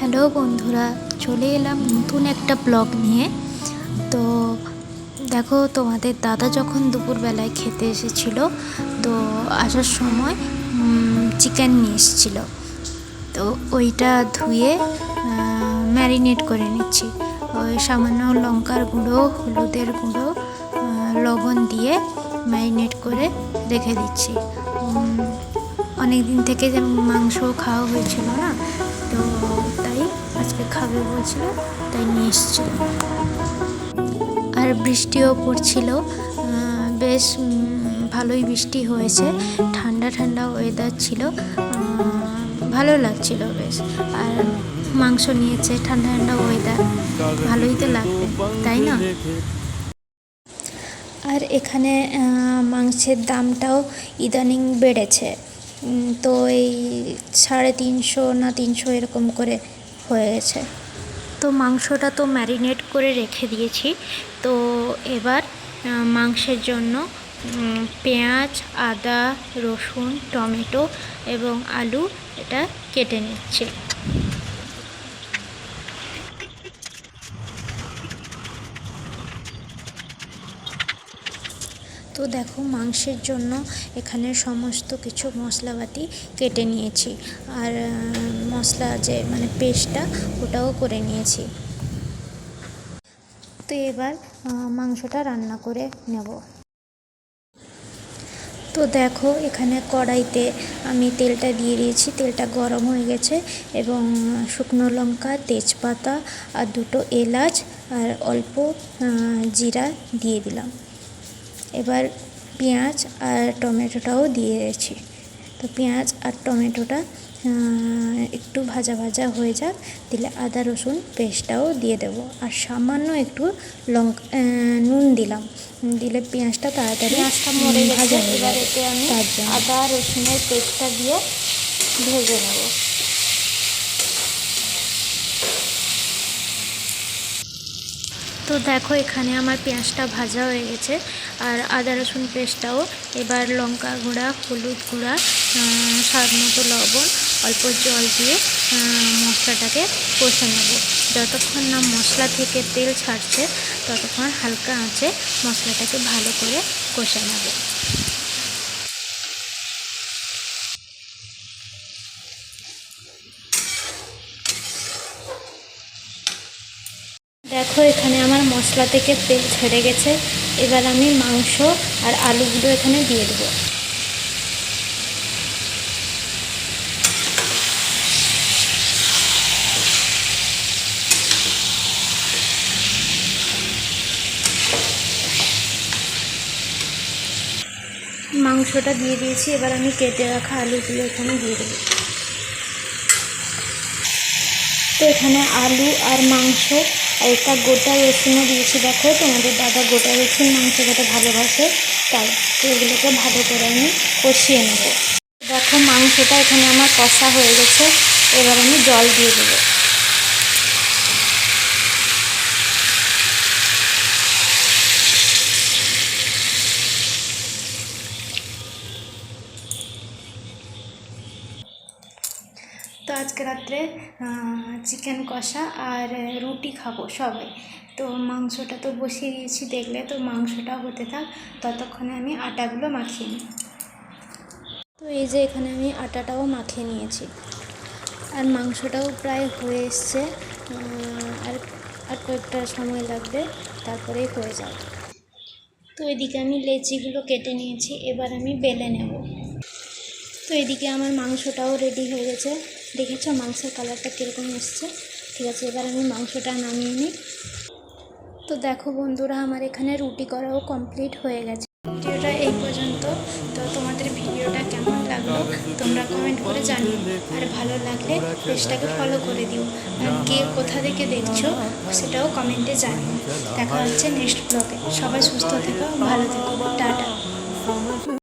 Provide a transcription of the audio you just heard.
Hello বন্ধুরা, চলে এলাম নতুন একটা ব্লগ নিয়ে। তো দেখো, তোমাদের দাদা যখন দুপুরবেলায় খেতে এসেছিল, তো আসার সময় চিকেন নিয়ে এসেছিল। তো ওইটা ধুয়ে ম্যারিনেট করে নিচ্ছি। ওই সামান্য লঙ্কার গুঁড়ো, হলুদের গুঁড়ো, লবণ দিয়ে ম্যারিনেট করে রেখে দিচ্ছি। অনেক দিন থেকে যে মাংস খাওয়া হয়েছিল না, তো তাই আজকে খাবে বলছিল, তাই নিয়ে এসেছিল। আর বৃষ্টিও পড়ছিল, বেশ ভালোই বৃষ্টি হয়েছে। ঠান্ডা ঠান্ডা ওয়েদার ছিল, ভালো লাগছিল বেশ। আর মাংস নিয়েছে, ঠান্ডা ঠান্ডা ওয়েদার, ভালোই তো লাগবে, তাই না? আর এখানে মাংসের দামটাও ইদানিং বেড়েছে। তো এই 350 না 300 এরকম করে হয়ে গেছে। তো মাংসটা তো ম্যারিনেট করে রেখে দিয়েছি। তো এবার মাংসের জন্য পেঁয়াজ, আদা, রসুন, টমেটো এবং আলু এটা কেটে নিচ্ছি। তো দেখো, মাংসের জন্য এখানে সমস্ত কিছু মশলাপাতি কেটে নিয়েছি। আর মশলা যে পেস্টটা, ওটাও করে নিয়েছি। তো এবার মাংসটা রান্না করে নেব। তো দেখো, এখানে কড়াইতে আমি তেলটা দিয়ে দিয়েছি। তেলটা গরম হয়ে গেছে এবং শুকনো লঙ্কা, তেজপাতা আর 2টো এলাচ আর অল্প জিরা দিয়ে দিলাম। এবার পেঁয়াজ আর টমেটোটাও দিয়ে দিয়েছি। তো পেঁয়াজ আর টমেটোটা একটু ভাজা ভাজা হয়ে যাক, দিলে আদা রসুন পেস্টটাও দিয়ে দেব। আর সামান্য একটু নুন দিলাম, দিলে পেঁয়াজটা তাড়াতাড়ি মরে ভাজা গেছে। হয়ে এবার যাবে। এতে আমি তার জন্য আদা রসুনের পেস্টটা দিয়ে ভেজে নেব। তো দেখো, এখানে আমার পেঁয়াজটা ভাজা হয়ে গেছে আর আদা রসুন পেস্টটাও। এবার লঙ্কা গুঁড়া, হলুদ গুঁড়া, স্বাদ মতো লবণ, অল্প জল দিয়ে মশলাটাকে কষে নেব। যতক্ষণ না মশলা থেকে তেল ছাড়ছে, ততক্ষণ হালকা আঁচে মশলাটাকে ভালো করে কষে নেব। দেখো, এখানে আমার মশলা থেকে তেল ছেড়ে গেছে। এবার আমি মাংস আর আলুগুলো এখানে দিয়ে দেবো। মাংসটা দিয়ে দিয়েছি, এবার আমি কেটে রাখা আলুগুলো এখানে দিয়ে দেবো। তো এখানে আলু আর মাংস আর একটা গোটা রসুনও দিয়েছি। দেখো, তোমাদের দাদা গোটা রসুন মাংস খেতে ভালোবাসে, তাই। তো এগুলোকে ভালো করে আমি কষিয়ে নেব। দেখো, মাংসটা এখানে আমার কষা হয়ে গেছে। এবার আমি জল দিয়ে দেবো। তো আজকে রাত্রে চিকেন কষা আর রুটি খাবো সবাই। তো মাংসটা তো বসিয়ে দিয়েছি, দেখলে তো। মাংসটা হতে থাক, ততক্ষণে আমি আটাগুলো মাখিয়ে নিই। তো এই যে এখানে আমি আটাটাও মাখিয়ে নিয়েছি আর মাংসটাও প্রায় হয়ে এসছে। আর আর কয়েকটা সময় লাগবে, তারপরেই হয়ে যাবে। তো এদিকে আমি লেচিগুলো কেটে নিয়েছি, এবার আমি বেলে নেব। তো এদিকে আমার মাংসটাও রেডি হয়ে গেছে। দেখেছো মাংসের কালারটা কীরকম এসছে? ঠিক আছে, এবার আমি মাংসটা নামিয়ে নিই। তো দেখো বন্ধুরা, আমার এখানে রুটি করাও কমপ্লিট হয়ে গেছে। ভিডিওটা এই পর্যন্ত। তো তোমাদের ভিডিওটা কেমন লাগলো তোমরা কমেন্ট করে জানিও। আর ভালো লাগলে পেজটাকে ফলো করে দিও। আর কে কোথা থেকে দেখছো সেটাও কমেন্টে জানিও। দেখা হচ্ছে নেক্সট ব্লগে। সবাই সুস্থ থেকো, ভালো থেকো, টাটা।